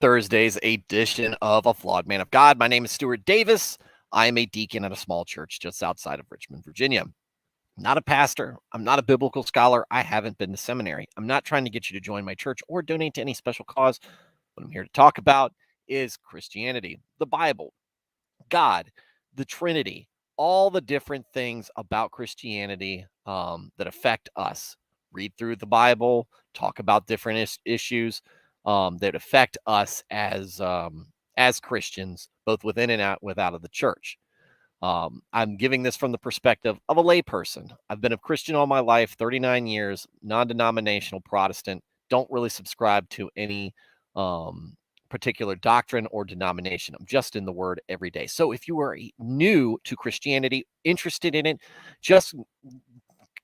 Thursday's edition of A Flawed Man of God. My name is Stuart Davis. I am a deacon at a small church just outside of Richmond, Virginia. I'm not a pastor. I'm not a biblical scholar. I haven't been to seminary. I'm not trying to get you to join my church or donate to any special cause. What I'm here to talk about is Christianity, the Bible, God, the Trinity, all the different things about Christianity that affect us. Read through the Bible, talk about different issues that affect us as Christians, both within and out of the church. I'm giving this from the perspective of a layperson. I've been a Christian all my life, 39 years, non-denominational Protestant. Don't really subscribe to any particular doctrine or denomination. I'm just in the Word every day. So if you are new to Christianity, interested in it, just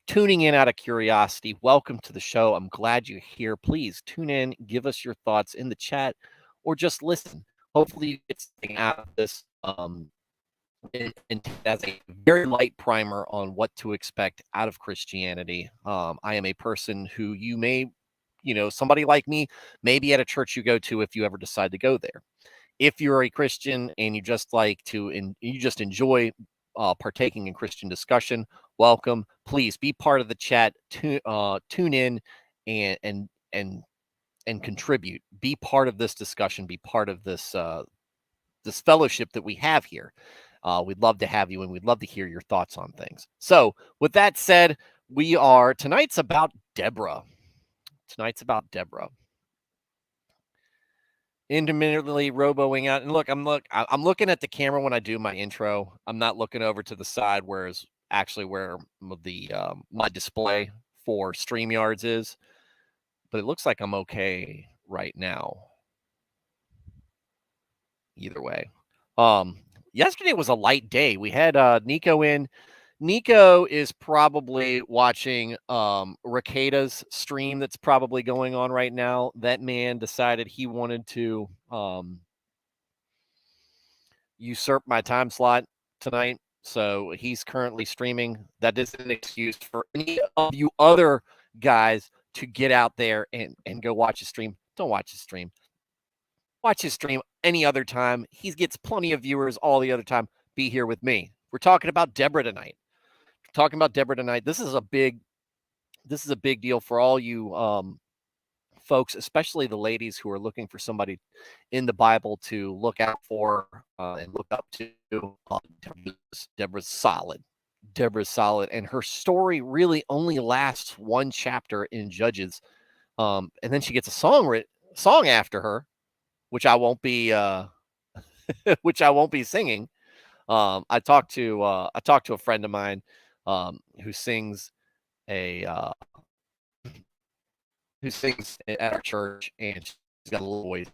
tuning in out of curiosity, welcome to the show. I'm glad you're here. Please tune in, give us your thoughts in the chat, or just listen. Hopefully you get something out of this. And as a very light primer on what to expect out of Christianity. I am a person who you may, somebody like me, maybe at a church you go to if you ever decide to go there. If you're a Christian and you just like to, and you just enjoy partaking in Christian discussion, welcome. Please be part of the chat. Tune in and contribute. Be part of this discussion. Be part of this this fellowship that we have here. We'd love to have you, and we'd love to hear your thoughts on things. So, with that said, tonight's about Deborah. Tonight's about Deborah. Intermittently roboing out, and I'm looking at the camera when I do my intro. I'm not looking over to the side, where the my display for StreamYards is. But it looks like I'm okay right now. Either way. Yesterday was a light day. We had Nico in. Nico is probably watching Rakata's stream that's probably going on right now. That man decided he wanted to usurp my time slot tonight. So he's currently streaming. That isn't an excuse for any of you other guys to get out there and go watch his stream. Don't watch his stream. Watch his stream any other time. He gets plenty of viewers all the other time. Be here with me. We're talking about Deborah tonight. This is a big deal for all you folks, especially the ladies who are looking for somebody in the Bible to look out for and look up to. Deborah's solid. And her story really only lasts one chapter in Judges, and then she gets a song after her, which I won't be singing. I talked to a friend of mine who sings at our church, and she's got a little voice.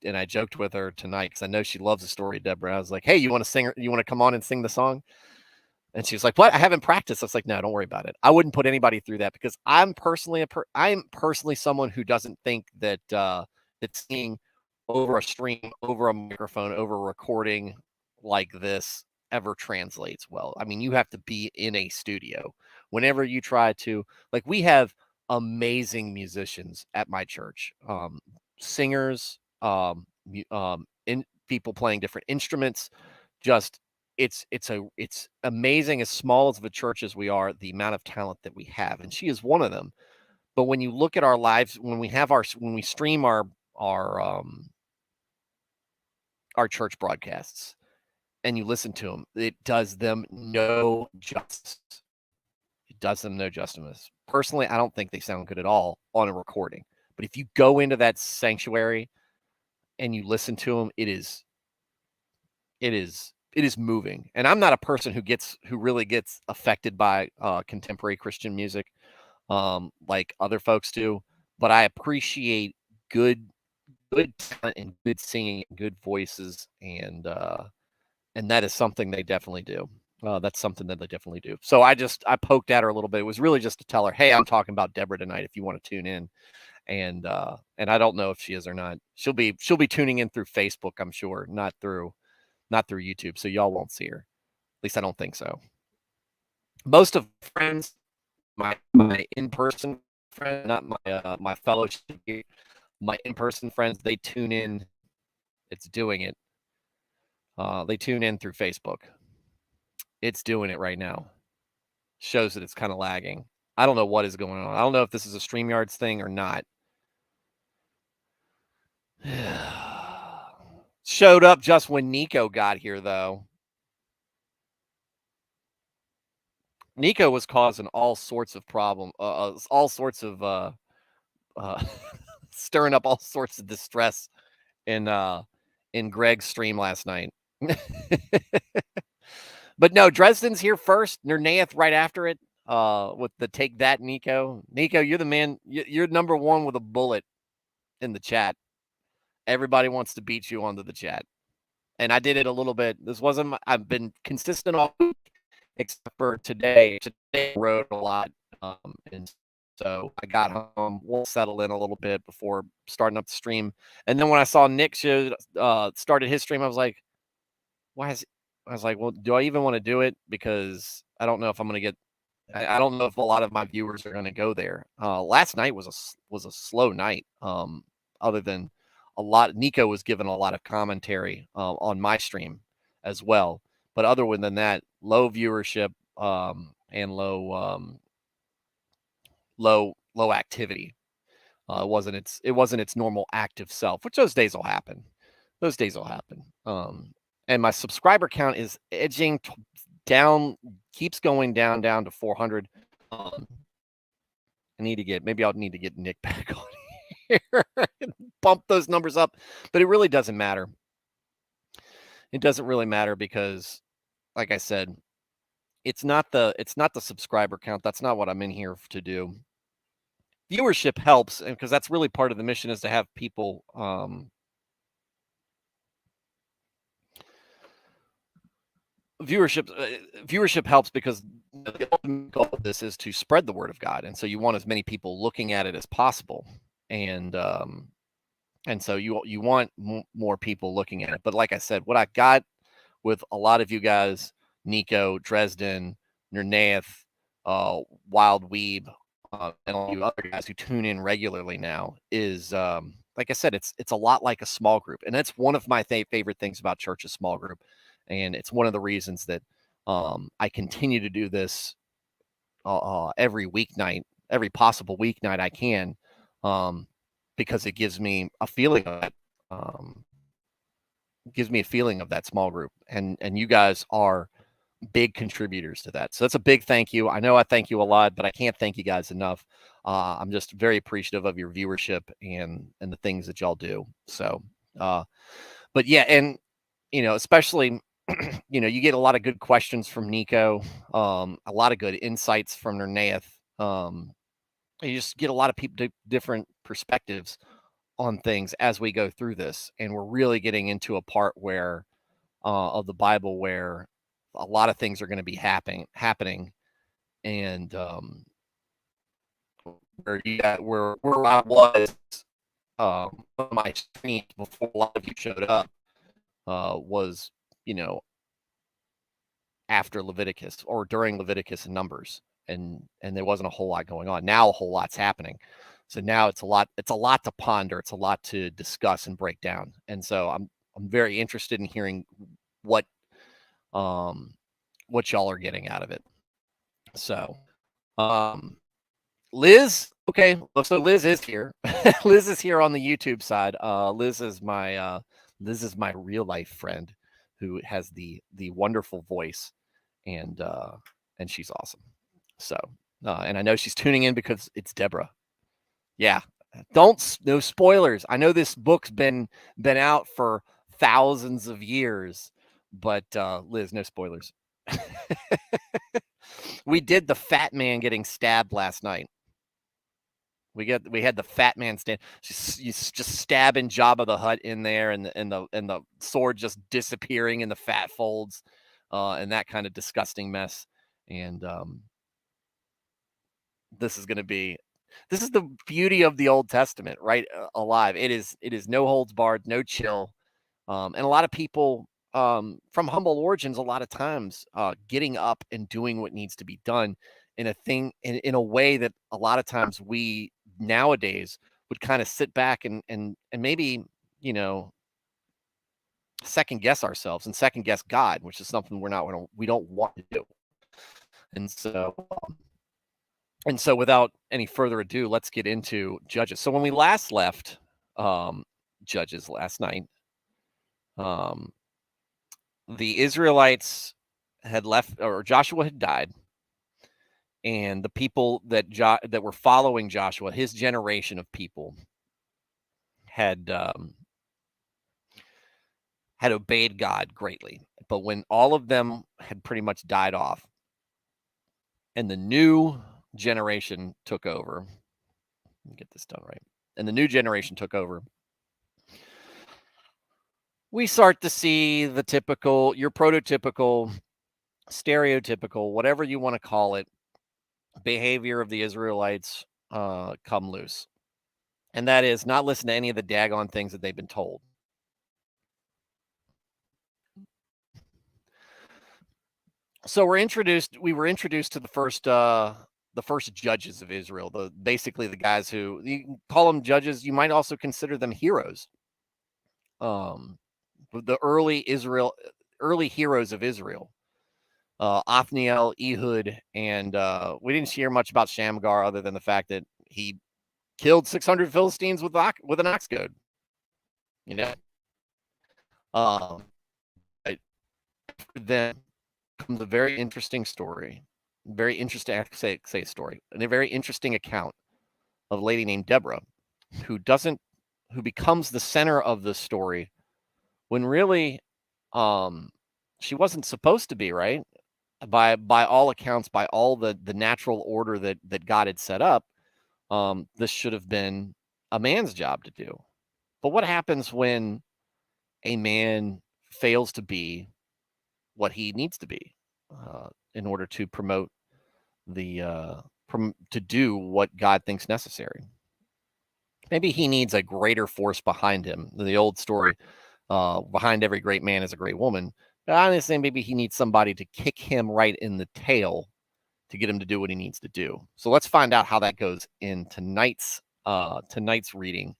And I joked with her tonight because I know she loves the story of Deborah. I was like, "Hey, you want to sing? You want to come on and sing the song?" And she was like, "What? I haven't practiced." I was like, "No, don't worry about it. I wouldn't put anybody through that because I'm personally someone who doesn't think that that singing over a stream, over a microphone, over a recording like this ever translates well. I mean, you have to be in a studio. Whenever you try to, like, we have amazing musicians at my church, singers, in people playing different instruments. Just it's amazing, as small as of a church as we are, the amount of talent that we have, and she is one of them. But when you look at our lives, when we stream our church broadcasts and you listen to them, it does them no justice. Personally, I don't think they sound good at all on a recording. But if you go into that sanctuary and you listen to them, it is moving. And I'm not a person who really gets affected by contemporary Christian music like other folks do, but I appreciate good talent and good singing, and good voices, and that is something they definitely do. That's something that they definitely do. So I poked at her a little bit. It was really just to tell her, hey, I'm talking about Deborah tonight if you want to tune in. And I don't know if she is or not. She'll be tuning in through Facebook, I'm sure, not through YouTube. So y'all won't see her. At least I don't think so. Most of friends, my in-person friends, not my fellowship, my in-person friends, they tune in It's doing it. They tune in through Facebook. It's doing it right now. Shows that it's kind of lagging. I don't know what is going on. I don't know if this is a StreamYards thing or not. Showed up just when Nico got here, though. Nico was causing all sorts of all sorts of stirring up all sorts of distress in Greg's stream last night. But no, Dresden's here first. Nernaeth right after it. With the take that, Nico. Nico, you're the man. You're number one with a bullet in the chat. Everybody wants to beat you onto the chat, and I did it a little bit. This wasn't. I've been consistent all week, except for today. Today I wrote a lot, and so I got home. We'll settle in a little bit before starting up the stream. And then when I saw Nick started his stream, I was like, why is? I was like, well, do I even want to do it? Because I don't know if I'm going to get. I don't know if a lot of my viewers are going to go there. Last night was a slow night. Other than a lot, Nico was given a lot of commentary on my stream as well. But other than that, low viewership and low activity. It wasn't its normal active self, which those days will happen. Those days will happen. And my subscriber count is edging down, keeps going down to 400. I'll need to get Nick back on here and bump those numbers up, but it really doesn't matter. It doesn't really matter because, like I said, it's not the subscriber count. That's not what I'm in here to do. Viewership helps, and because that's really part of the mission is to have people viewership helps because the ultimate goal of this is to spread the word of God, and so you want as many people looking at it as possible, and so you want more people looking at it. But like I said, what I got with a lot of you guys, Nico, Dresden, Nernaeth, Wild Weeb, and all you other guys who tune in regularly now is like I said, it's a lot like a small group, and that's one of my favorite things about church, a small group. And it's one of the reasons that I continue to do this every weeknight, every possible weeknight I can, because it gives me a feeling of it. Gives me a feeling of that small group, and you guys are big contributors to that. So that's a big thank you. I know I thank you a lot, but I can't thank you guys enough. I'm just very appreciative of your viewership and the things that y'all do. So, but yeah, and especially you get a lot of good questions from Nico, a lot of good insights from Nernaeth. You just get a lot of people different perspectives on things as we go through this, and we're really getting into a part where of the Bible where a lot of things are going to be happening, and where I was on my stream before a lot of you showed up was after Leviticus or during Leviticus and Numbers, and there wasn't a whole lot going on. Now a whole lot's happening. So now it's a lot to ponder, it's a lot to discuss and break down. And so I'm very interested in hearing what y'all are getting out of it. So Liz, okay, so Liz is here. Liz is here on the YouTube side. Liz is my real life friend who has the wonderful voice, and she's awesome. So and I know she's tuning in because it's Deborah. Yeah, no spoilers. I know this book's been out for thousands of years, but Liz, no spoilers. We did the fat man getting stabbed last night. We had the fat man stand, just stabbing Jabba the Hutt in there, and the sword just disappearing in the fat folds, and that kind of disgusting mess. And this is the beauty of the Old Testament, right? Alive. It is no holds barred, no chill, and a lot of people from humble origins, a lot of times getting up and doing what needs to be done in a way that a lot of times we nowadays would kind of sit back and maybe second guess ourselves and second guess God, which is something we don't want to do. And so without any further ado, let's get into Judges. So when we last left Judges last night, the Israelites had left, or Joshua had died, and the people that were following Joshua, his generation of people, had obeyed God greatly. But when all of them had pretty much died off, and the new generation took over, let me get this done right, and the new generation took over, we start to see the typical, your prototypical, stereotypical, whatever you want to call it, behavior of the Israelites come loose. And that is not listen to any of the daggone things that they've been told. So we were introduced to the first judges of Israel, basically the guys who, you can call them judges, you might also consider them heroes. The early heroes of Israel. Othniel, Ehud, and we didn't hear much about Shamgar other than the fact that he killed 600 Philistines with an ox goad. You know, then comes a very interesting story, very interesting. I have to say story, and a very interesting account of a lady named Deborah, who becomes the center of the story, when really, she wasn't supposed to be, right? By all accounts, by all the natural order that God had set up, this should have been a man's job to do. But what happens when a man fails to be what he needs to be in order to promote to do what God thinks necessary? Maybe he needs a greater force behind him. The old story, behind every great man is a great woman. But honestly, maybe he needs somebody to kick him right in the tail to get him to do what he needs to do. So let's find out how that goes in tonight's reading,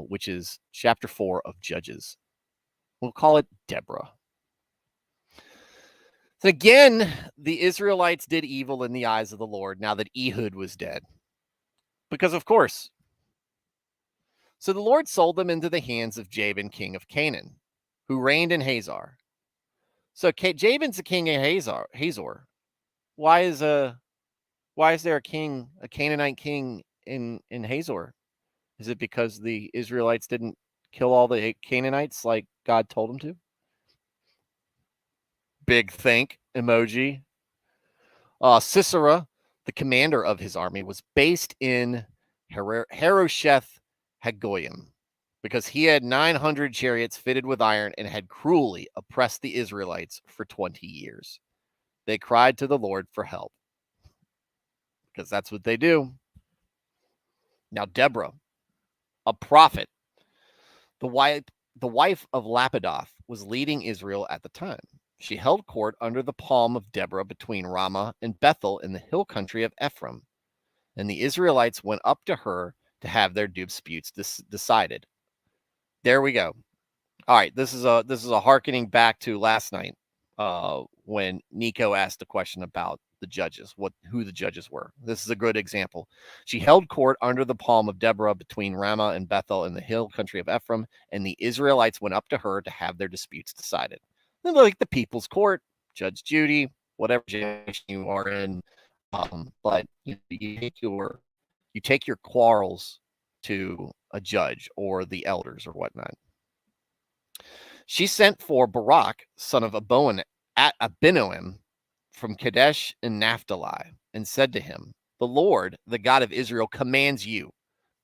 which is chapter 4 of Judges. We'll call it Deborah. So again, the Israelites did evil in the eyes of the Lord now that Ehud was dead. Because of course. So the Lord sold them into the hands of Jabin, king of Canaan, who reigned in Hazor. So Jabin's the king of Hazor. Why is there a Canaanite king in Hazor? Is it because the Israelites didn't kill all the Canaanites like God told them to? Big think emoji. Sisera, the commander of his army, was based in Harosheth Hagoyim because he had 900 chariots fitted with iron and had cruelly oppressed the Israelites for 20 years. They cried to the Lord for help because that's what they do. Now, Deborah, a prophet, the wife of Lapidoth, was leading Israel at the time. She held court under the palm of Deborah between Ramah and Bethel in the hill country of Ephraim, and the Israelites went up to her to have their disputes decided. There we go. All right, this is a hearkening back to last night when Nico asked the question about the judges, who the judges were. This is a good example. She held court under the palm of Deborah between Ramah and Bethel in the hill country of Ephraim, and the Israelites went up to her to have their disputes decided. They're like the people's court, Judge Judy, whatever generation you are in. But you take your quarrels to a judge or the elders or whatnot. She sent for Barak, son of Abinoam, from Kadesh in Naphtali, and said to him, "The Lord, the God of Israel, commands you,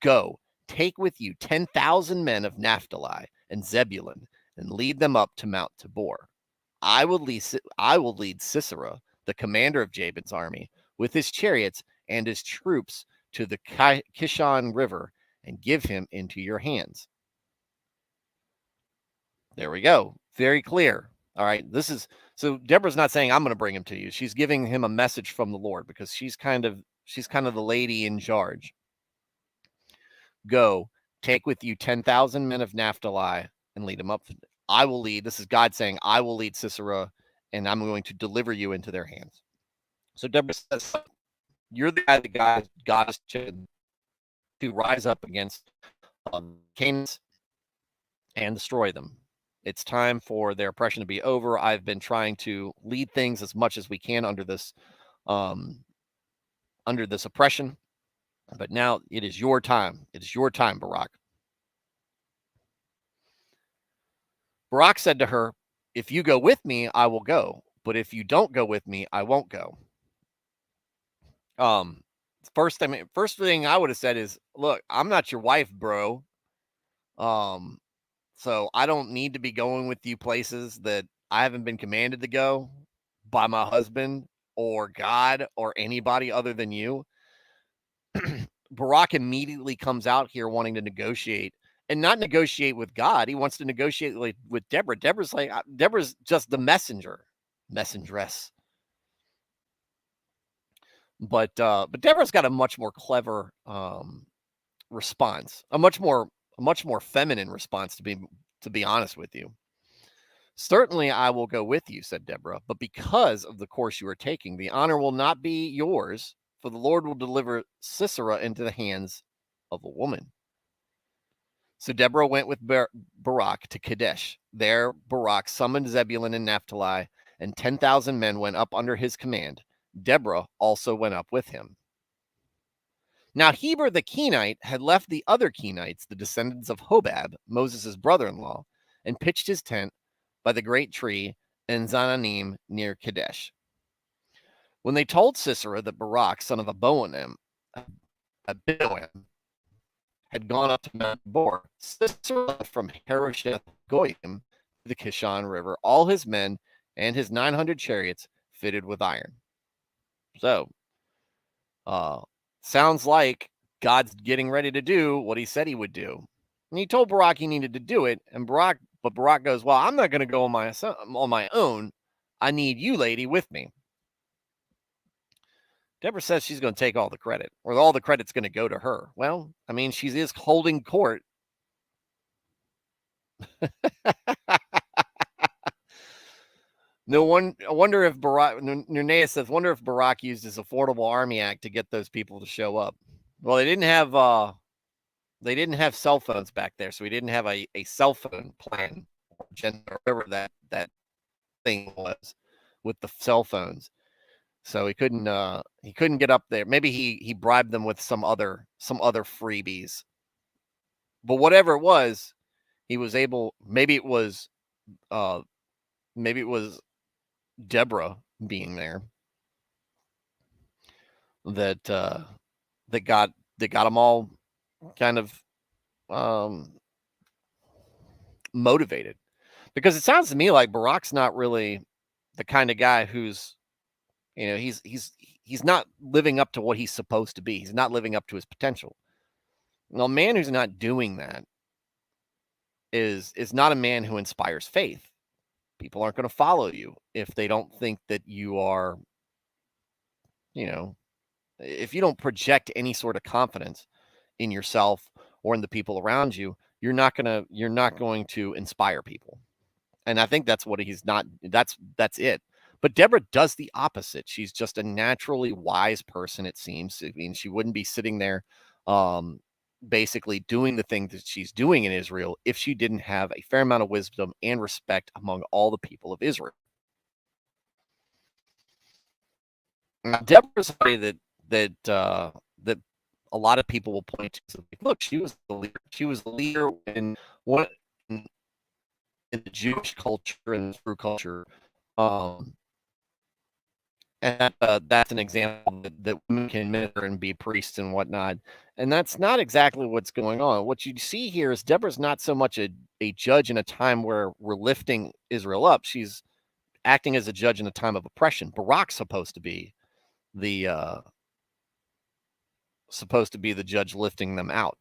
go, take with you 10,000 men of Naphtali and Zebulun, and lead them up to Mount Tabor. I will lead Sisera, the commander of Jabin's army, with his chariots and his troops to the Kishon River, and give him into your hands." There we go. Very clear. All right. So Deborah's not saying I'm going to bring him to you. She's giving him a message from the Lord because she's kind of the lady in charge. Go, take with you 10,000 men of Naphtali and lead them up. I will lead. This is God saying, I will lead Sisera, and I'm going to deliver you into their hands. So Deborah says, you're the guy that God has chosen to rise up against Canaanites and destroy them. It's time for their oppression to be over. I've been trying to lead things as much as we can under this oppression, but now it is your time. It is your time, Barak. Barak said to her, if you go with me, I will go. But if you don't go with me, I won't go. First thing I would have said is, look, I'm not your wife, bro. So I don't need to be going with you places that I haven't been commanded to go by my husband or God or anybody other than you. Barak immediately comes out here wanting to negotiate, and not negotiate with God. He wants to negotiate with Deborah. Deborah's just the messengeress. But Deborah's got a much more clever response, a much more feminine response, to be honest with you. Certainly I will go with you, said Deborah, but because of the course you are taking, the honor will not be yours, for the Lord will deliver Sisera into the hands of a woman. So Deborah went with Barak to Kadesh. There Barak summoned Zebulun and Naphtali, and 10,000 men went up under his command. Deborah also went up with him. Now Heber the Kenite had left the other Kenites, the descendants of Hobab, Moses' brother-in-law, and pitched his tent by the great tree in Zananim near Kadesh. When they told Sisera that Barak, son of Aboam, had gone up to Mount Tabor, Sisera left from Harosheth Goyim to the Kishon River all his men and his 900 chariots fitted with iron. So, sounds like God's getting ready to do what he said he would do. And he told Barak he needed to do it, but Barak goes, well, I'm not going to go on my own. I need you, lady, with me. Deborah says she's going to take all the credit, or all the credit's going to go to her. Well, I mean, she is holding court. I wonder if Barak, Nunea says, wonder if Barak used his Affordable Army Act to get those people to show up. Well, they didn't have cell phones back there, so we didn't have a cell phone plan or whatever that thing was with the cell phones. So he couldn't get up there. Maybe he bribed them with some other freebies. But whatever it was, he was able. Maybe it was Deborah being there that got them all kind of motivated, because it sounds to me like Barak's not really the kind of guy who's, he's not living up to what he's supposed to be. He's not living up to his potential. Now, a man who's not doing that is not a man who inspires faith. People aren't going to follow you if they don't think that you are, if you don't project any sort of confidence in yourself or in the people around you, you're not going to inspire people. And I think that's what he's not. That's it. But Deborah does the opposite. She's just a naturally wise person, it seems. I mean, she wouldn't be sitting there basically doing the things that she's doing in Israel if she didn't have a fair amount of wisdom and respect among all the people of Israel. Now, Deborah's somebody that a lot of people will point to. So, look, she was the leader. She was the leader in the Jewish culture and the Hebrew culture. And that's an example that women can minister and be priests and whatnot. And that's not exactly what's going on. What you see here is Deborah's not so much a judge in a time where we're lifting Israel up. She's acting as a judge in a time of oppression. Barak's supposed to be the judge lifting them out.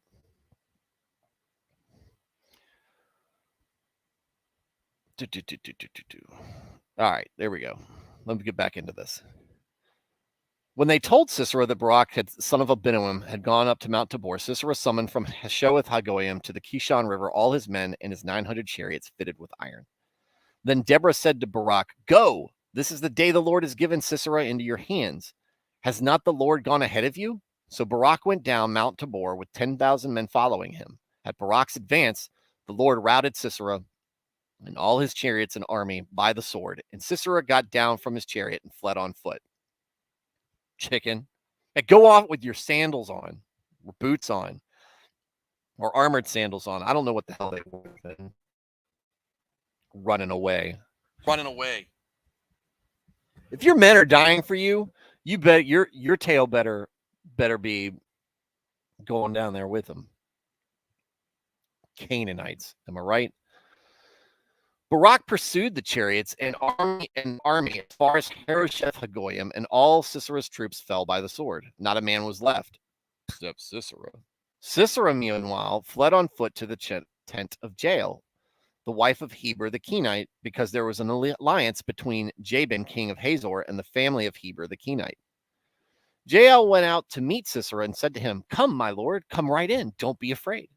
All right, there we go. Let me get back into this. When they told Sisera that Barak, son of Abinoam, had gone up to Mount Tabor, Sisera summoned from Heshoeth Hagoyim to the Kishon River all his men and his 900 chariots fitted with iron. Then Deborah said to Barak, "Go! This is the day the Lord has given Sisera into your hands. Has not the Lord gone ahead of you?" So Barak went down Mount Tabor with 10,000 men following him. At Barak's advance, the Lord routed Sisera and all his chariots and army by the sword, and Sisera got down from his chariot and fled on foot. Chicken. Hey, go off with your sandals on, or boots on, or armored sandals on. I don't know what the hell they were then. Running away. If your men are dying for you, you bet your tail better be going down there with them. Canaanites, am I right? Barak pursued the chariots and army as far as Harosheth Hagoyim, and all Sisera's troops fell by the sword. Not a man was left, except Sisera. Sisera, meanwhile, fled on foot to the tent of Jael, the wife of Heber the Kenite, because there was an alliance between Jabin, king of Hazor, and the family of Heber the Kenite. Jael went out to meet Sisera and said to him, "Come, my lord, come right in. Don't be afraid."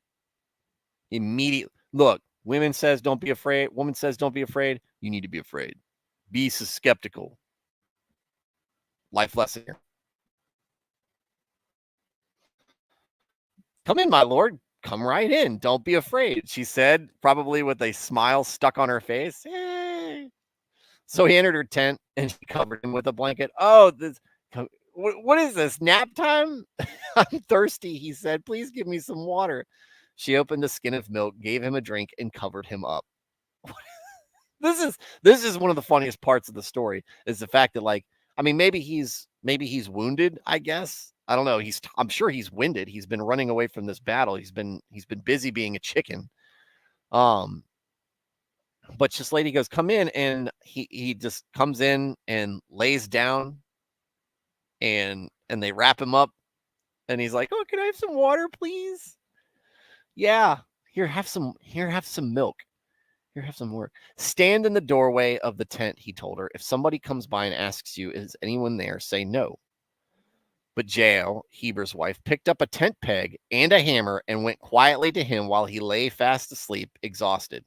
Immediately, look, woman says, "Don't be afraid." Woman says, "Don't be afraid." You need to be afraid. Be skeptical. Life lesson here. "Come in, my lord. Come right in. Don't be afraid," she said, probably with a smile stuck on her face. Yay. So he entered her tent and she covered him with a blanket. "Oh, what is this, nap time?" "I'm thirsty," he said. "Please give me some water." She opened a skin of milk, gave him a drink, and covered him up. This is one of the funniest parts of the story, is the fact that, like, I mean, maybe he's wounded, I guess. I don't know. I'm sure he's winded. He's been running away from this battle. He's been busy being a chicken. But this lady goes, "Come in," and he just comes in and lays down, and they wrap him up, and he's like, "Oh, can I have some water, please?" "Yeah, here, have some milk. Here, have some more." "Stand in the doorway of the tent," he told her. "If somebody comes by and asks you, 'Is anyone there?' say no." But Jael, Heber's wife, picked up a tent peg and a hammer and went quietly to him while he lay fast asleep, exhausted.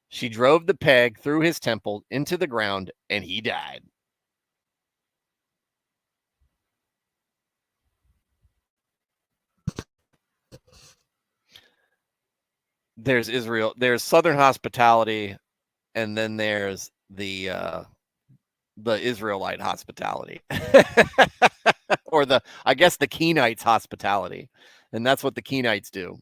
She drove the peg through his temple into the ground, and he died. There's Israel. There's Southern hospitality, and then there's the Israelite hospitality. Or I guess the Kenites hospitality. And that's what the Kenites do.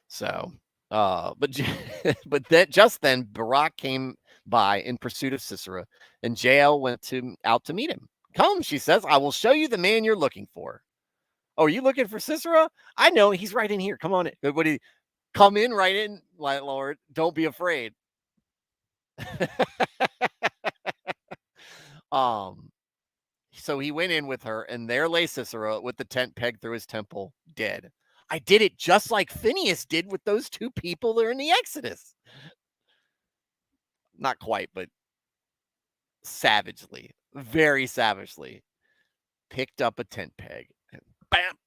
So, but just then Barak came by in pursuit of Sisera, and Jael went out to meet him. "Come," she says, "I will show you the man you're looking for." "Oh, are you looking for Sisera? I know, he's right in here. Come on in." "Come in right in, my lord. Don't be afraid." So he went in with her, and there lay Sisera with the tent pegged through his temple, dead. I did it just like Phineas did with those two people there in the Exodus. Not quite, but savagely, very savagely, picked up a tent peg and bam. I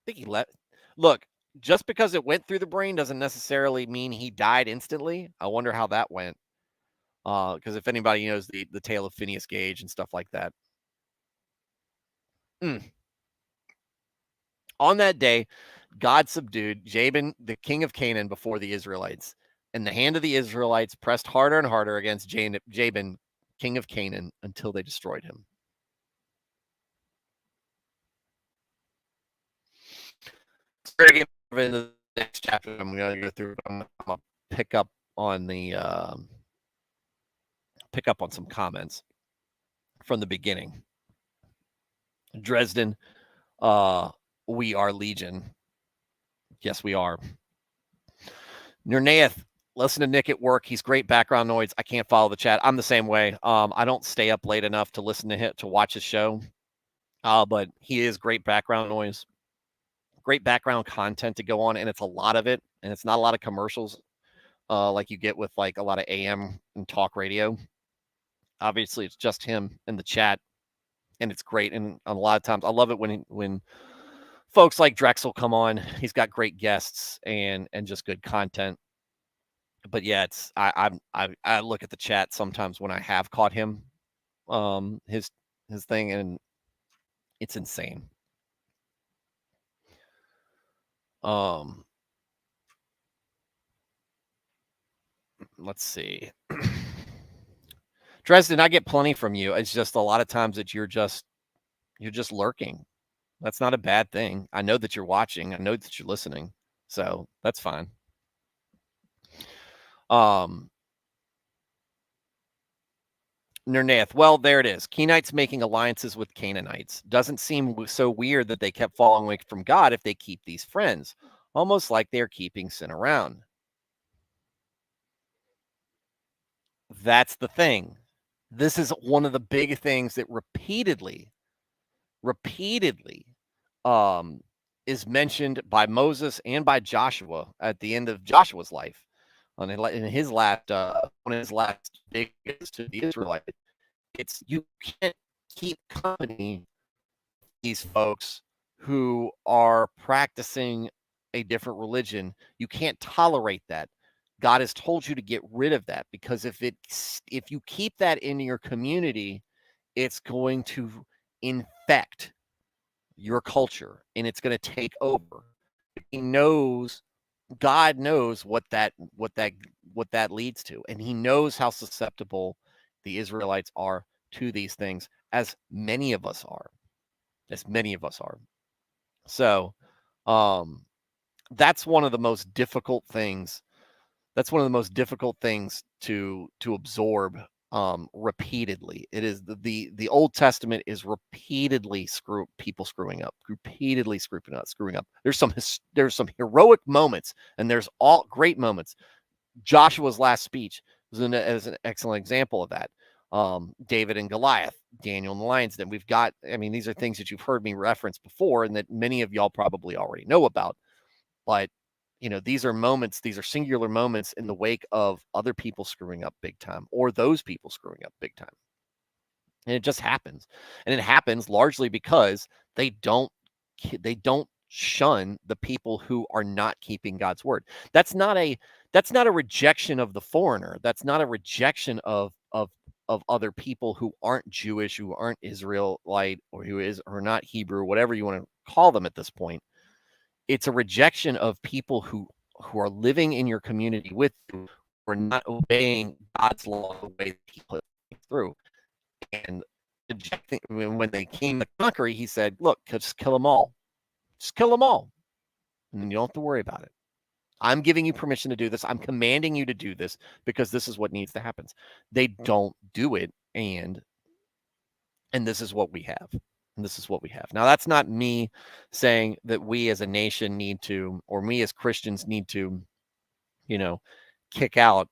think he let. Look, just because it went through the brain doesn't necessarily mean he died instantly. I wonder how that went. Because if anybody knows the tale of Phineas Gage and stuff like that. On that day, God subdued Jabin, the king of Canaan, before the Israelites, and the hand of the Israelites pressed harder and harder against Jabin, king of Canaan, until they destroyed him. In the next chapter, I'm going to go through. I'm going to pick up on some comments from the beginning. Dresden, we are legion. Yes, we are. Nernaeth, listen to Nick at work. He's great background noise. I can't follow the chat. I'm the same way. I don't stay up late enough to listen to him, to watch his show. But he is great background noise. Great background content to go on, and it's a lot of it, and it's not a lot of commercials like you get with like a lot of AM and talk radio. Obviously, it's just him in the chat, and it's great. And a lot of times, I love it when folks like Drexel come on. He's got great guests and just good content. But yeah, it's I look at the chat sometimes when I have caught him, his thing, and it's insane. Let's see. Dresden, I get plenty from you. It's just a lot of times that you're just lurking. That's not a bad thing. I know that you're watching. I know that you're listening. So that's fine. Nernath, well, there it is. Kenites making alliances with Canaanites. Doesn't seem so weird that they kept falling away from God if they keep these friends. Almost like they're keeping sin around. That's the thing. This is one of the big things that repeatedly is mentioned by Moses and by Joshua at the end of Joshua's life. In his last one of his last big to the Israelites, it's you can't keep company with these folks who are practicing a different religion. You can't tolerate that. God has told you to get rid of that, because if you keep that in your community, it's going to infect your culture and it's going to take over. God knows what that leads to, and he knows how susceptible the Israelites are to these things, as many of us are. So that's one of the most difficult things. That's one of the most difficult things to absorb repeatedly. It is the Old Testament is repeatedly screwing up. There's some heroic moments, and there's all great moments. Joshua's last speech was an excellent example of that. David and Goliath, Daniel and the lion's den. We've got, these are things that you've heard me reference before and that many of y'all probably already know about. But, these are singular moments in the wake of other people screwing up big time, or those people screwing up big time. And it just happens. And it happens largely because they don't shun the people who are not keeping God's word. That's not a rejection of the foreigner. That's not a rejection of other people who aren't Jewish, who aren't Israelite, or who are not Hebrew, whatever you want to call them at this point. It's a rejection of people who are living in your community with you, who are not obeying God's law the way that he put it through. And when they came to conquer, he said, look, just kill them all. Just kill them all. And you don't have to worry about it. I'm giving you permission to do this. I'm commanding you to do this because this is what needs to happen. They don't do it, and this is what we have. And this is what we have. Now, that's not me saying that we as a nation need to, or me as Christians need to, kick out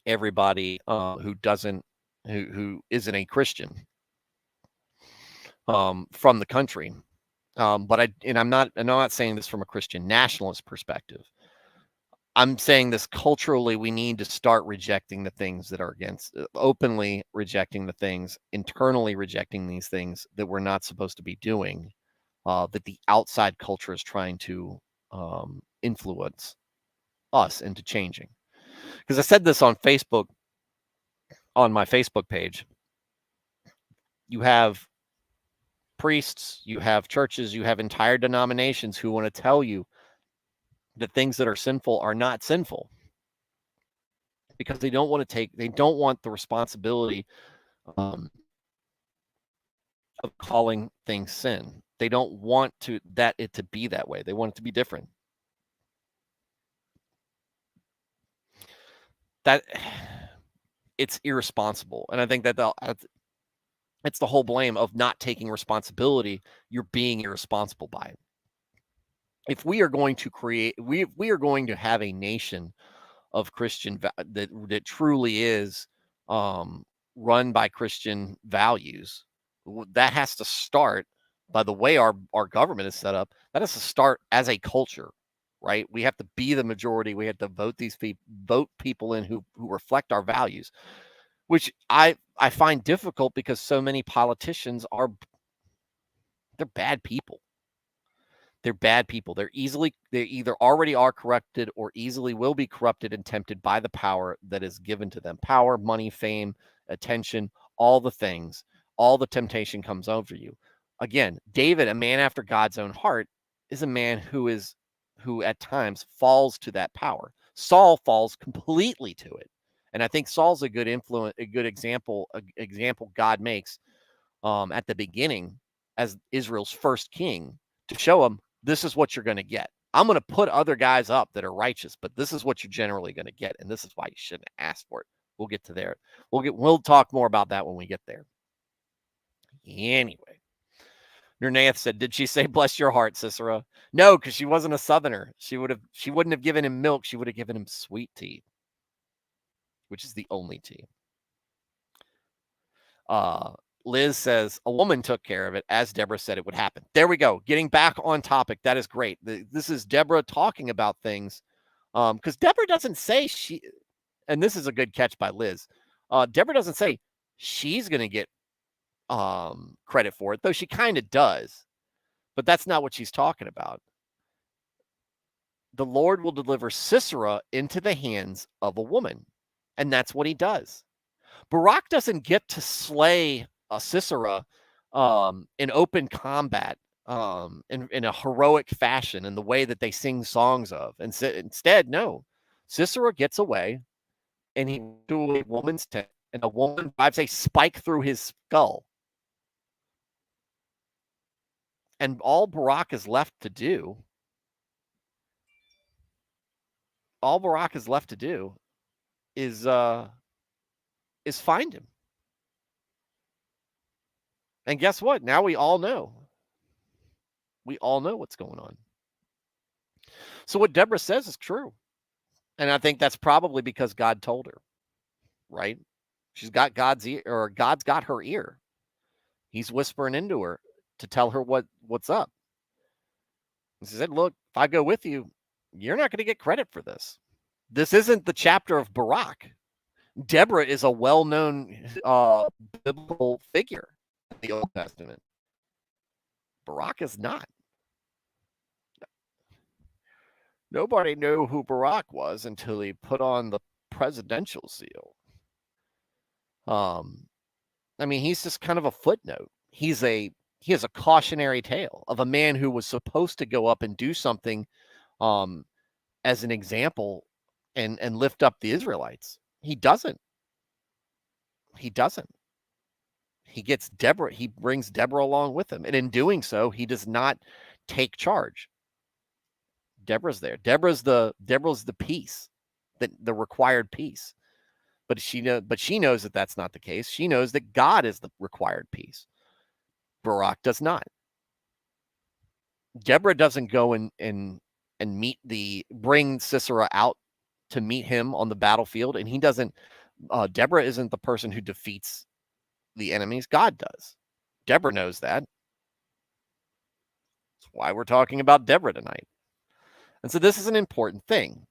everybody who isn't a Christian from the country. But I'm not saying this from a Christian nationalist perspective. I'm saying this culturally, we need to start rejecting the things that are openly rejecting the things, internally rejecting these things that we're not supposed to be doing, that the outside culture is trying to influence us into changing. Because I said this on Facebook, on my Facebook page. You have priests, you have churches, you have entire denominations who want to tell you that things that are sinful are not sinful, because they don't want the responsibility of calling things sin. They don't want it to be that way. They want it to be different. That it's irresponsible. And I think that it's the whole blame of not taking responsibility. You're being irresponsible by it. If we are going to we are going to have a nation of Christian that truly is run by Christian values, that has to start by the way our government is set up. That has to start as a culture, right? We have to be the majority. We have to vote people in who reflect our values. which I find difficult because so many politicians they're bad people. They're bad people. They either already are corrupted or easily will be corrupted and tempted by the power that is given to them. Power, money, fame, attention, all the things, all the temptation comes over you. Again, David, a man after God's own heart, is a man who at times falls to that power. Saul falls completely to it. And I think Saul's a good example God makes at the beginning as Israel's first king to show him this is what you're going to get. I'm going to put other guys up that are righteous, but this is what you're generally going to get, and this is why you shouldn't ask for it. We'll get to there. We'll talk more about that when we get there. Anyway, Nernaeth said, "Did she say bless your heart, Sisera?" No, because she wasn't a Southerner. She wouldn't have given him milk. She would have given him sweet tea, which is the only tea. Liz says, a woman took care of it, as Deborah said it would happen. There we go. Getting back on topic. That is great. This is Deborah talking about things. Because Deborah doesn't say and this is a good catch by Liz. Deborah doesn't say she's going to get credit for it, though she kind of does. But that's not what she's talking about. The Lord will deliver Sisera into the hands of a woman. And that's what he does. Barak doesn't get to slay Sisera in open combat in a heroic fashion in the way that they sing songs of. And instead, no. Sisera gets away and he to a woman's tent, and a woman drives a spike through his skull. And all Barak is left to do is find him. And guess what? Now we all know. We all know what's going on. So what Deborah says is true. And I think that's probably because God told her, right? She's got God's ear, or God's got her ear. He's whispering into her to tell her what's up. He said, look, if I go with you, you're not going to get credit for this. This isn't the chapter of Barak. Deborah is a well-known biblical figure in the Old Testament. Barak is not. Nobody knew who Barak was until he put on the presidential seal. I mean, he's just kind of a footnote. He has a cautionary tale of a man who was supposed to go up and do something as an example and lift up the Israelites. He doesn't. He gets Deborah. He brings Deborah along with him. And in doing so, he does not take charge. Deborah's there. Deborah's the piece, the required piece. But she knows that that's not the case. She knows that God is the required piece. Barak does not. Deborah doesn't go and bring Sisera out to meet him on the battlefield, and he doesn't. Deborah isn't the person who defeats the enemies. God does. Deborah knows that. That's why we're talking about Deborah tonight. And so this is an important thing.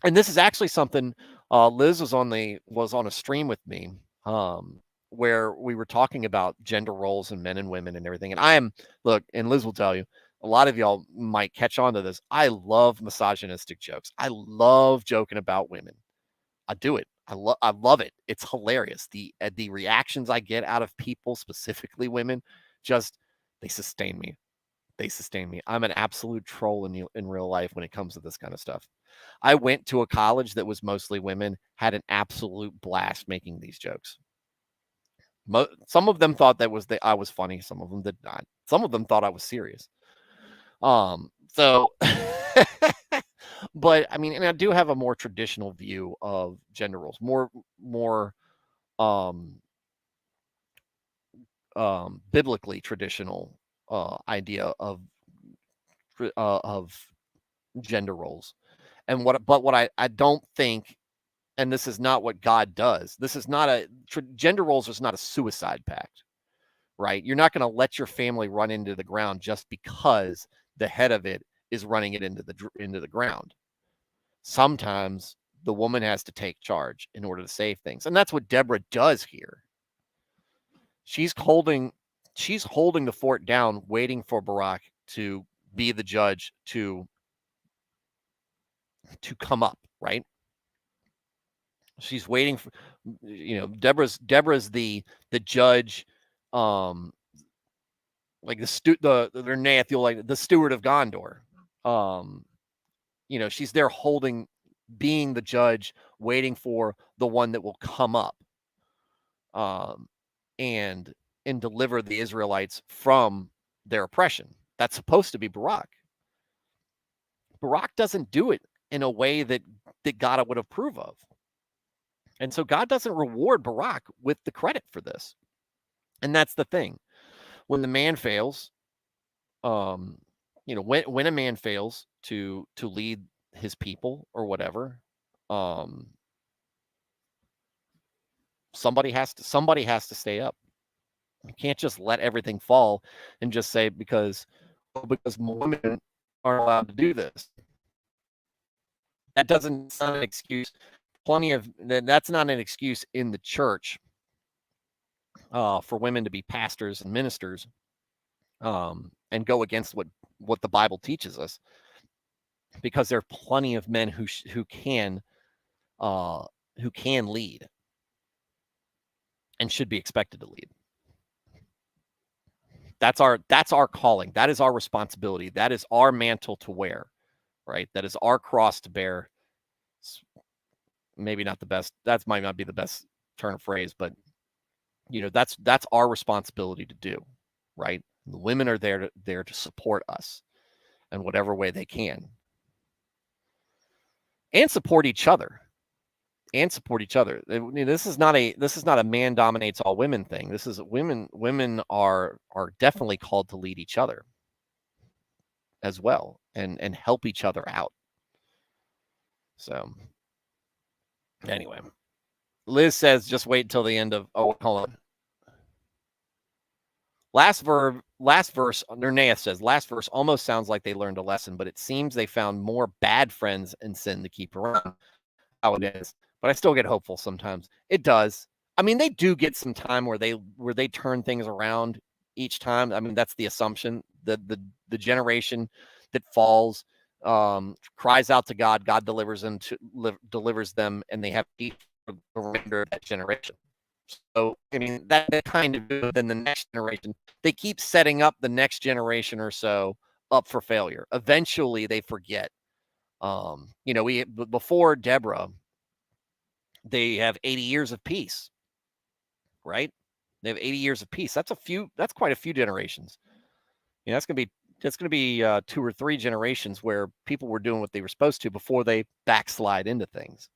And this is actually something Liz was on a stream with me where we were talking about gender roles and men and women and everything. And and Liz will tell you, a lot of y'all might catch on to this. I love misogynistic jokes. I love joking about women. I do it. I love it. It's hilarious. The reactions I get out of people, specifically women, they sustain me. I'm an absolute troll in real life when it comes to this kind of stuff. I went to a college that was mostly women, had an absolute blast making these jokes. Some of them thought I was funny. Some of them did not. Some of them thought I was serious. So, but I mean, and I do have a more traditional view of gender roles, more biblically traditional idea of gender roles. And what I don't think, and this is not what God does. This is not gender roles is not a suicide pact, right? You're not going to let your family run into the ground just because the head of it is running it into the ground. Sometimes the woman has to take charge in order to save things. And that's what Deborah does here. She's holding the fort down, waiting for Barak to be the judge to come up, right? She's waiting for, Deborah's the judge, like the steward of Gondor. She's there being the judge, waiting for the one that will come up, and deliver the Israelites from their oppression. That's supposed to be Barak. Barak doesn't do it in a way that God would approve of. And so God doesn't reward Barak with the credit for this. And that's the thing. When the man fails, when a man fails to lead his people or whatever, somebody has to stay up. You can't just let everything fall and just say because women aren't allowed to do this. That's not an excuse. That's not an excuse in the church for women to be pastors and ministers, and go against what the Bible teaches us, because there are plenty of men who can lead and should be expected to lead. That's our calling. That is our responsibility. That is our mantle to wear, right? That is our cross to bear. Maybe not the best. That might not be the best turn of phrase, but that's our responsibility to do, right? The women are there to support us in whatever way they can, and support each other. This is not a man dominates all women thing. This is women are definitely called to lead each other as well, and help each other out. So anyway, Liz says just wait until the end of hold on. Last verse, Nerneath says, last verse almost sounds like they learned a lesson, but it seems they found more bad friends and sin to keep around. How it is. But I still get hopeful sometimes. It does. I mean, they do get some time where they turn things around each time. I mean, that's the assumption. The generation that falls cries out to God. God delivers them, and they have peace for the remainder of that generation. So, I mean, that kind of good. Then the next generation, they keep setting up the next generation or so up for failure. Eventually, they forget. Before Deborah, they have 80 years of peace, right? They have 80 years of peace. That's quite a few generations. That's going to be 2 or 3 generations where people were doing what they were supposed to before they backslide into things.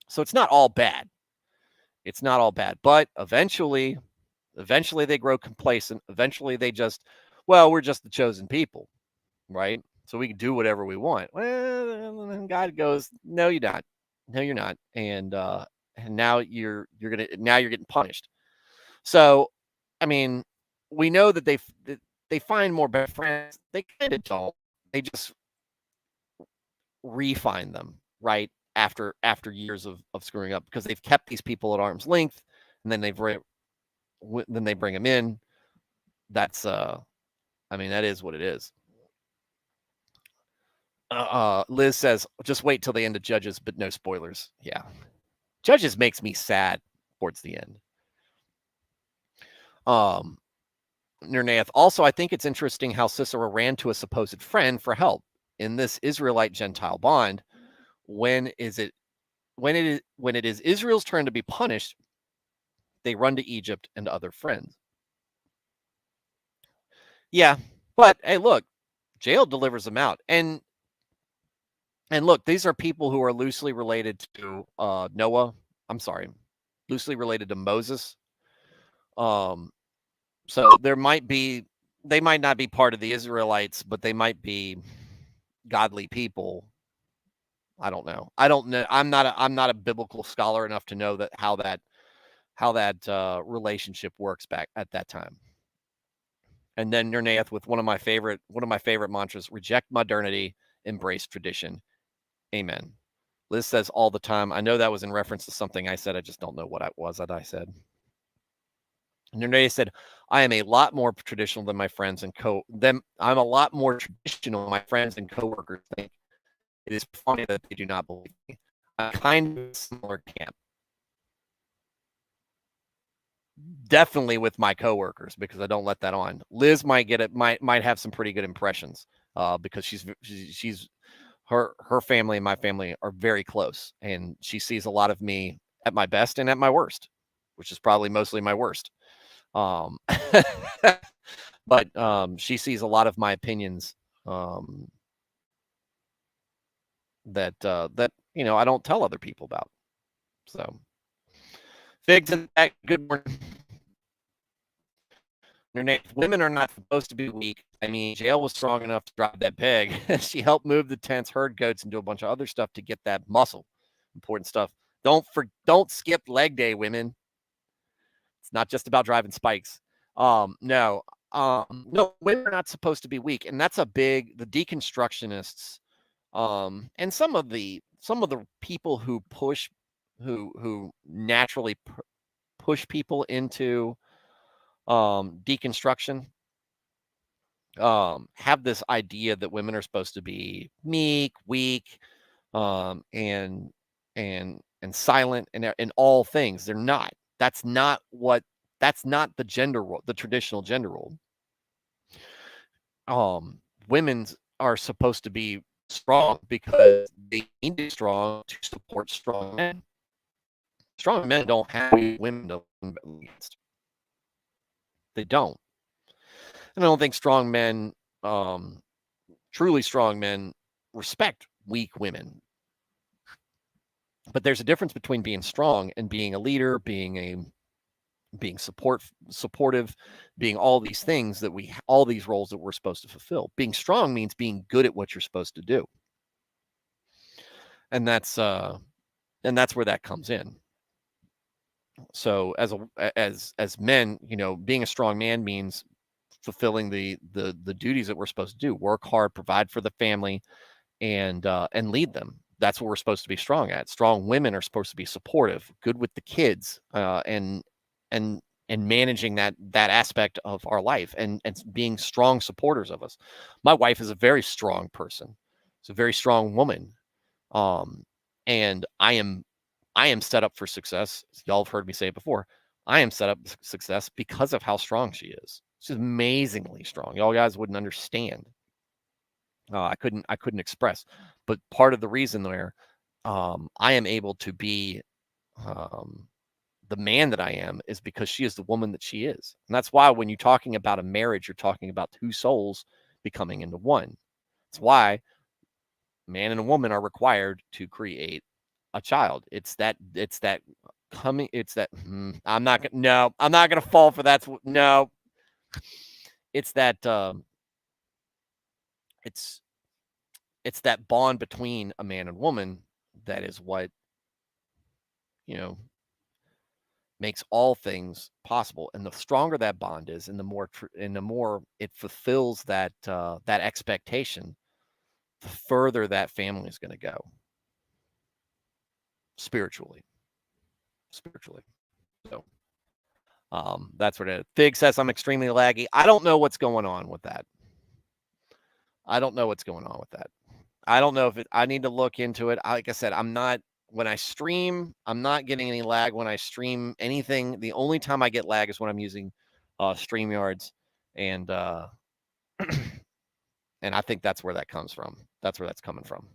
So it's not all bad. But eventually they grow complacent. Eventually they we're just the chosen people, right? So we can do whatever we want. Well, and God goes, no, you're not. And now you're getting punished. So, I mean, we know that they find more best friends. They kind of don't. They just refine them, right? After years of screwing up, because they've kept these people at arm's length, and then they bring them in. That's that is what it is. Liz says, just wait till the end of Judges, but no spoilers. Yeah. Judges makes me sad towards the end. Nerneath, also, I think it's interesting how Sisera ran to a supposed friend for help in this Israelite-Gentile bond. When it is Israel's turn to be punished, they run to Egypt and other friends. Yeah, but hey, look, Jael delivers them out. And look, these are people who are loosely related to loosely related to Moses. So they might not be part of the Israelites, but they might be godly people. I don't know. I'm not a biblical scholar enough to know that how that relationship works back at that time. And then Nerneath with one of my favorite mantras: reject modernity, embrace tradition. Amen. Liz says all the time. I know that was in reference to something I said. I just don't know what it was that I said. And Renee said, I am a lot more traditional than my friends and I'm a lot more traditional than my friends and coworkers think. It is funny that they do not believe me. I'm kind of similar camp. Definitely with my coworkers because I don't let that on. Liz might get it, might have some pretty good impressions because she's her family and my family are very close, and she sees a lot of me at my best and at my worst, which is probably mostly my worst. But she sees a lot of my opinions that I don't tell other people about. So, Figs and that. Good morning. Women are not supposed to be weak. I mean, Jael was strong enough to drive that peg. She helped move the tents, herd goats, and do a bunch of other stuff to get that muscle. Important stuff. Don't skip leg day, women. It's not just about driving spikes. No, women are not supposed to be weak, and that's the deconstructionists, and some of the people who naturally push people into deconstruction have this idea that women are supposed to be meek, weak, and silent and all things. They're not. That's not the gender role, the traditional gender role. Women are supposed to be strong because they need to be strong to support strong men. Strong men don't have women to against. They don't. And I don't think strong men, truly strong men, respect weak women. But there's a difference between being strong and being a leader, being supportive, being all these things all these roles that we're supposed to fulfill. Being strong means being good at what you're supposed to do. And that's where that comes in. So as men, being a strong man means fulfilling the duties that we're supposed to do: work hard, provide for the family, and lead them. That's what we're supposed to be strong at. Strong women are supposed to be supportive, good with the kids, and managing that aspect of our life, and being strong supporters of us. My wife is a very strong person. She's a very strong woman, and I am set up for success. Y'all have heard me say it before. I am set up for success because of how strong she is. She's amazingly strong. Y'all guys wouldn't understand. I couldn't express, but part of the reason there, I am able to be the man that I am is because she is the woman that she is. And that's why when you're talking about a marriage, you're talking about two souls becoming into one. That's why man and a woman are required to create a child. I'm not going to fall for that. No, it's that, it's that bond between a man and woman that is what, makes all things possible. And the stronger that bond is, and the more it fulfills that expectation, the further that family is going to go spiritually. So that's what it is. Fig says I'm extremely laggy. I don't know what's going on with that. I don't know if I need to look into it. Like I said, when I stream, I'm not getting any lag when I stream anything. The only time I get lag is when I'm using StreamYards, and and I think that's where that comes from. That's where that's coming from.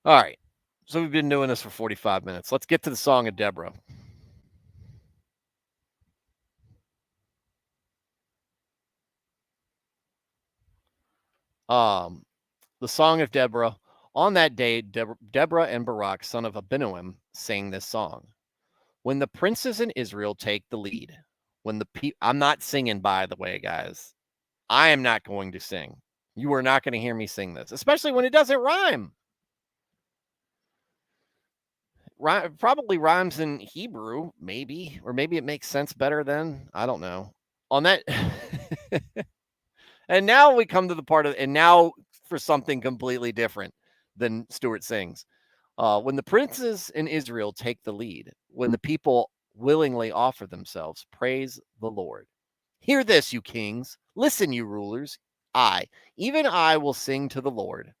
All right. So we've been doing this for 45 minutes. Let's get to the Song of Deborah. The Song of Deborah. On that day, Deborah and Barak, son of Abinoam, sang this song. When the princes in Israel take the lead, I'm not singing, by the way, guys. I am not going to sing. You are not going to hear me sing this, especially when it doesn't rhyme. Probably rhymes in Hebrew, maybe, or maybe it makes sense better then. I don't know. On that, and now we come to the part of, and now for something completely different. Then Stuart sings, when the princes in Israel take the lead, when the people willingly offer themselves, praise the Lord. Hear this, you kings. Listen, you rulers. Even I will sing to the Lord.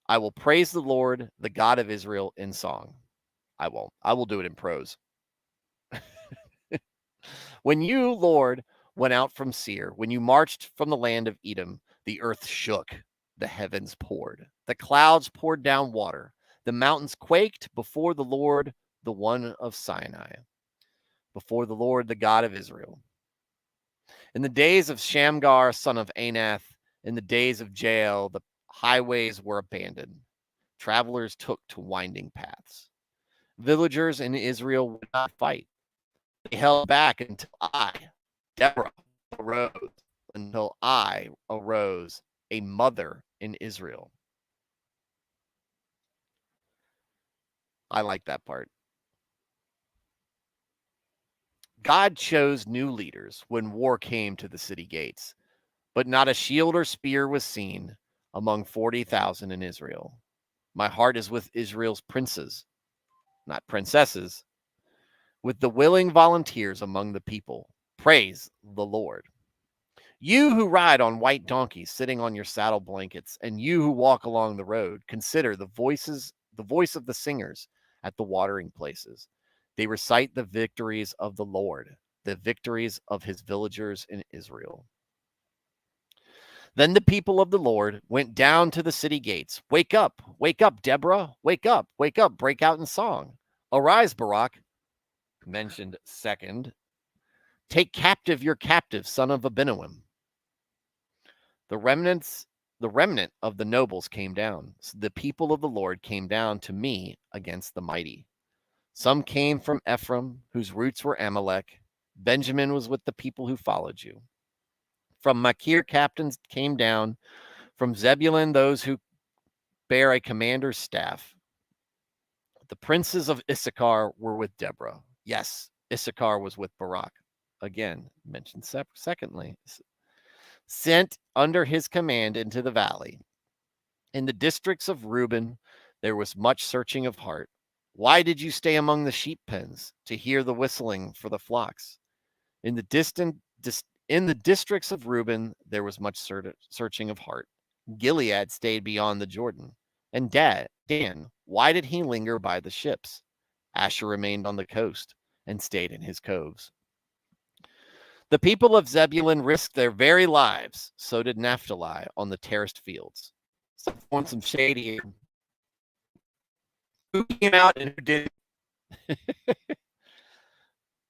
I will praise the Lord, the God of Israel, in song. I won't. I will do it in prose. When you, Lord, went out from Seir, when you marched from the land of Edom, the earth shook, the heavens poured, the clouds poured down water, the mountains quaked before the Lord, the one of Sinai, before the Lord, the God of Israel. In the days of Shamgar, son of Anath, in the days of Jael, the highways were abandoned. Travelers took to winding paths. Villagers in Israel would not fight. They held back until I, Deborah, arose, until I arose, a mother in Israel. I like that part. God chose new leaders when war came to the city gates, but not a shield or spear was seen among 40,000 in Israel. My heart is with Israel's princes, not princesses, with the willing volunteers among the people. Praise the Lord. You who ride on white donkeys sitting on your saddle blankets, and you who walk along the road, consider the voice of the singers at the watering places. They recite the victories of the Lord, the victories of his villagers in Israel. Then the people of the Lord went down to the city gates. Wake up, Deborah. Wake up, break out in song. Arise, Barak, mentioned second. Take captive your captive, son of Abinoam. The remnant of the nobles came down. So the people of the Lord came down to me against the mighty. Some came from Ephraim, whose roots were Amalek. Benjamin was with the people who followed you. From Machir, captains came down. From Zebulun, those who bear a commander's staff. The princes of Issachar were with Deborah. Yes, Issachar was with Barak. Again, mentioned secondly. Sent under his command into the valley. In the districts of Reuben, there was much searching of heart. Why did you stay among the sheep pens to hear the whistling for the flocks? In the districts of Reuben, there was much searching of heart. Gilead stayed beyond the Jordan. And Dan, why did he linger by the ships? Asher remained on the coast and stayed in his coves. The people of Zebulun risked their very lives. So did Naphtali on the terraced fields. So throwing some shade here. Who came out and who didn't?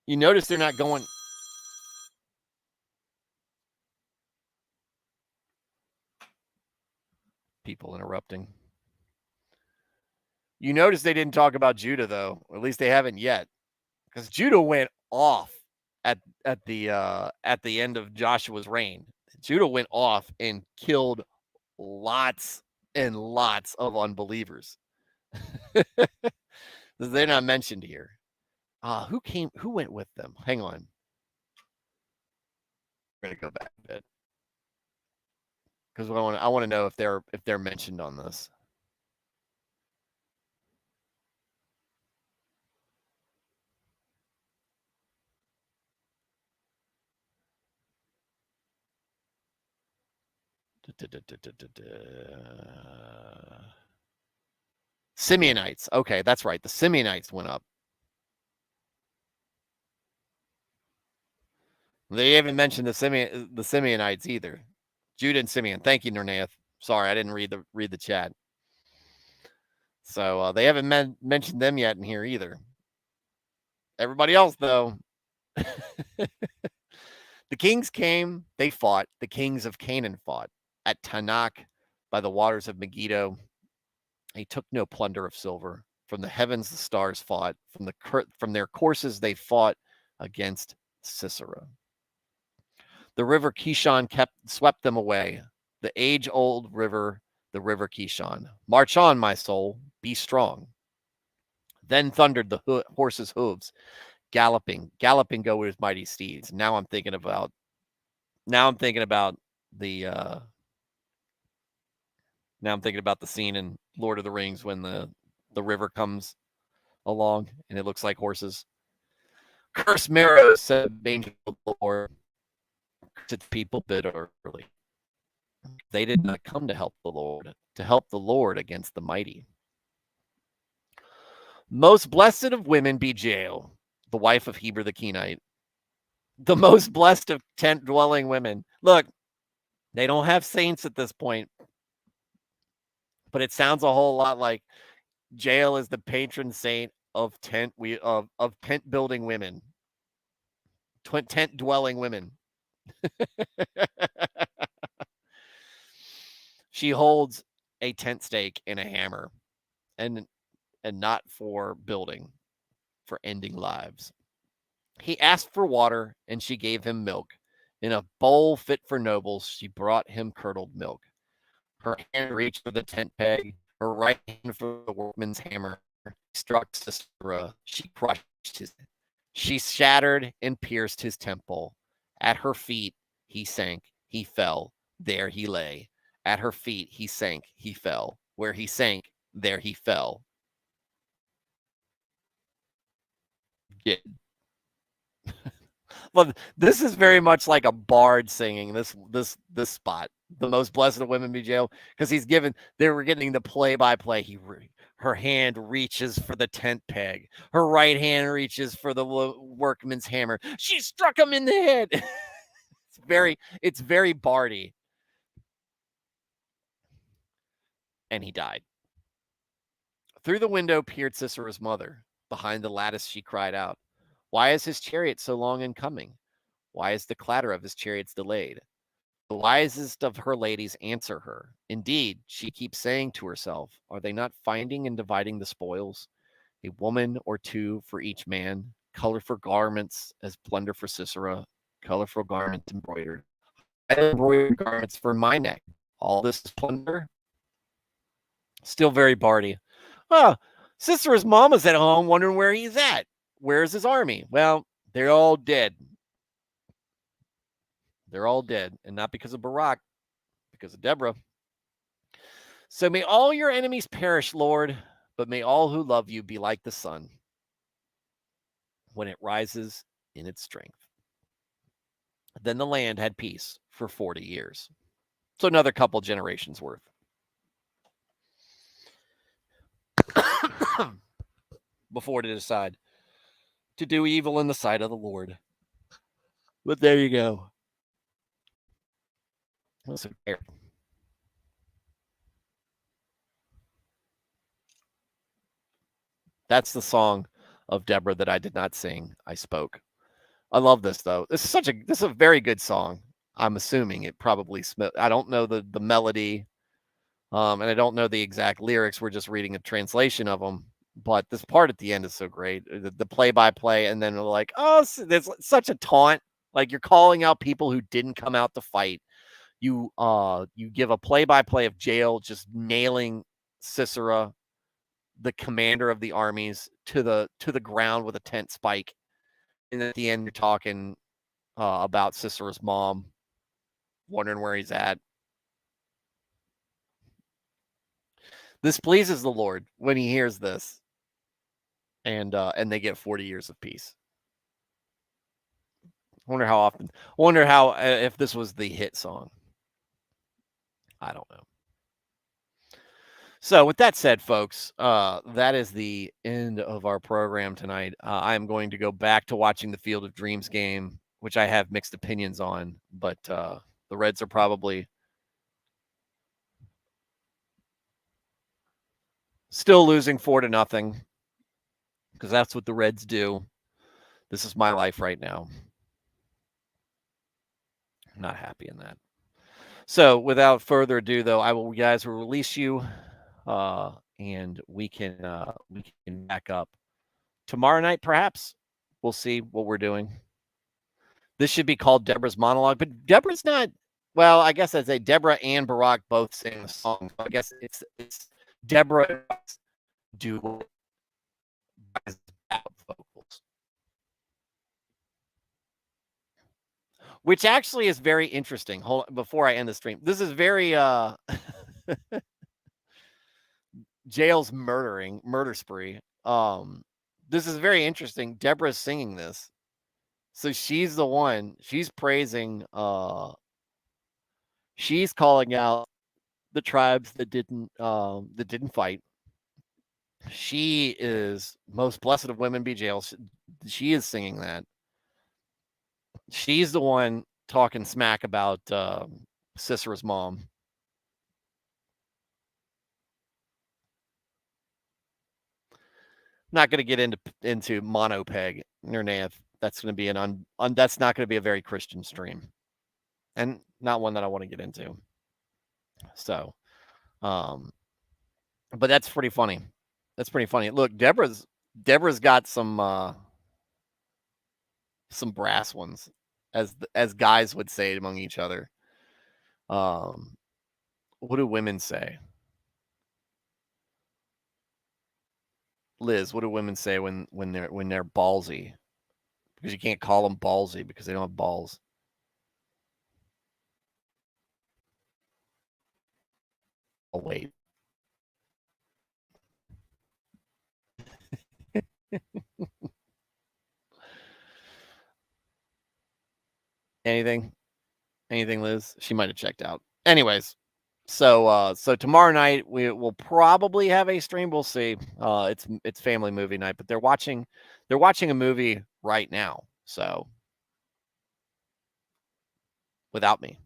You notice they're not going. People interrupting. You notice they didn't talk about Judah, though. Or at least they haven't yet, because Judah went off at the end of Joshua's reign. Judah went off and killed lots and lots of unbelievers. They're not mentioned here. Who went with them? Hang on. We're gonna go back a bit because I want to know if they're mentioned on this. Simeonites. Okay, that's right. The Simeonites went up. They haven't mentioned the Simeonites either. Judah and Simeon. Thank you, Nernath. Sorry, I didn't read the chat. So they haven't mentioned them yet in here either. Everybody else, though. The kings came, they fought. The kings of Canaan fought. At Tanakh, by the waters of Megiddo, they took no plunder of silver. From the heavens, the stars fought. From their courses, they fought against Sisera. The river Kishon swept them away. The age-old river, the river Kishon. March on, my soul, be strong. Then thundered the horses' hooves, galloping go with his mighty steeds. Now I'm thinking about the Now I'm thinking about the scene in Lord of the Rings when the river comes along and it looks like horses. Curse marrows, said the angel of the Lord. Curse its people bitterly. They did not come to help the Lord against the mighty. Most blessed of women be Jael, the wife of Heber the Kenite. The most blessed of tent-dwelling women. Look, they don't have saints at this point, but it sounds a whole lot like Jael is the patron saint of tent building women, tent dwelling women. She holds a tent stake and a hammer, and not for building, for ending lives. He asked for water, and she gave him milk. In a bowl fit for nobles, she brought him curdled milk. Her hand reached for the tent peg, her right hand for the workman's hammer. Struck Sisera. She crushed his. She shattered and pierced his temple. At her feet he sank, he fell. There he lay. At her feet he sank, he fell. Where he sank, there he fell. Yeah. Well, this is very much like a bard singing this spot. The most blessed of women be Jael, because they were getting the play-by-play. Her hand reaches for the tent peg. Her right hand reaches for the workman's hammer. She struck him in the head. It's very bardy. And he died. Through the window peered Sisera's mother. Behind the lattice she cried out, "Why is his chariot so long in coming? Why is the clatter of his chariots delayed?" The wisest of her ladies answer her. Indeed, she keeps saying to herself, are they not finding and dividing the spoils? A woman or two for each man, colorful garments as plunder for Sisera, colorful garments embroidered. Embroidered garments for my neck. All this is plunder? Still very bardy. Oh, Sisera's mama's at home wondering where he's at. Where's his army? Well, they're all dead. They're all dead. And not because of Barak, because of Deborah. So may all your enemies perish, Lord, but may all who love you be like the sun when it rises in its strength. Then the land had peace for 40 years. So another couple generations worth. Before to decide to do evil in the sight of the Lord. But there you go. That's the song of Deborah that I did not sing. I spoke. I love this though. This is a very good song. I'm assuming it probably I don't know the melody, and I don't know the exact lyrics. We're just reading a translation of them. But this part at the end is so great. The play-by-play, and then they're like, oh, there's such a taunt. Like you're calling out people who didn't come out to fight. You give a play-by-play of Jael just nailing Sisera, the commander of the armies, to the ground with a tent spike. And at the end, you're talking about Sisera's mom, wondering where he's at. This pleases the Lord when he hears this. And they get 40 years of peace. Wonder how if this was the hit song. I don't know. So with that said, folks, that is the end of our program tonight. I'm going to go back to watching the Field of Dreams game, which I have mixed opinions on, but the Reds are probably still losing 4-0, because that's what the Reds do. This is my life right now. I'm not happy in that. So without further ado, though, will release you, and we can back up tomorrow night. Perhaps we'll see what we're doing. This should be called Deborah's monologue, but Deborah's not. Well, I guess I'd say Deborah and Barak both sing the song. So I guess it's Deborah do vocals, which actually is very interesting. Hold on, before I end the stream. This is very jail's murder spree. This is very interesting. Deborah's singing this. So she's the one, she's praising, she's calling out the tribes that didn't fight. She is most blessed of women be jailed. She is singing that. She's the one talking smack about Sisera's mom. Not going to get into monopeg Nernath. That's going to be that's not going to be a very Christian stream, and not one that I want to get into. So, but that's pretty funny. That's pretty funny. Look, Deborah's got some brass ones, as guys would say among each other. What do women say? Liz, what do women say when they're ballsy? Because you can't call them ballsy because they don't have balls. Oh, wait. Anything, Liz? She might have checked out. Anyways, so tomorrow night we will probably have a stream. We'll see. It's family movie night, but they're watching a movie right now. So without me,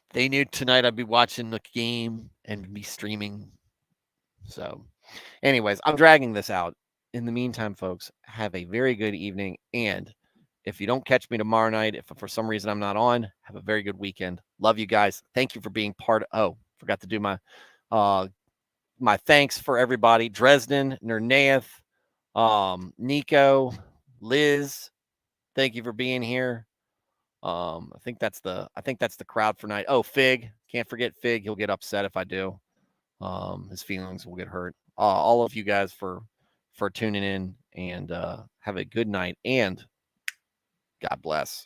they knew tonight I'd be watching the game and be streaming. So, anyways, I'm dragging this out. In the meantime, folks, have a very good evening. And if you don't catch me tomorrow night, if for some reason I'm not on, have a very good weekend. Love you guys. Thank you for being part. Forgot to do my thanks for everybody. Dresden, Nernaeth, Nico, Liz. Thank you for being here. I think that's the crowd for night. Oh, Fig. Can't forget Fig. He'll get upset if I do. His feelings will get hurt. All of you guys for tuning in, and have a good night, and God bless.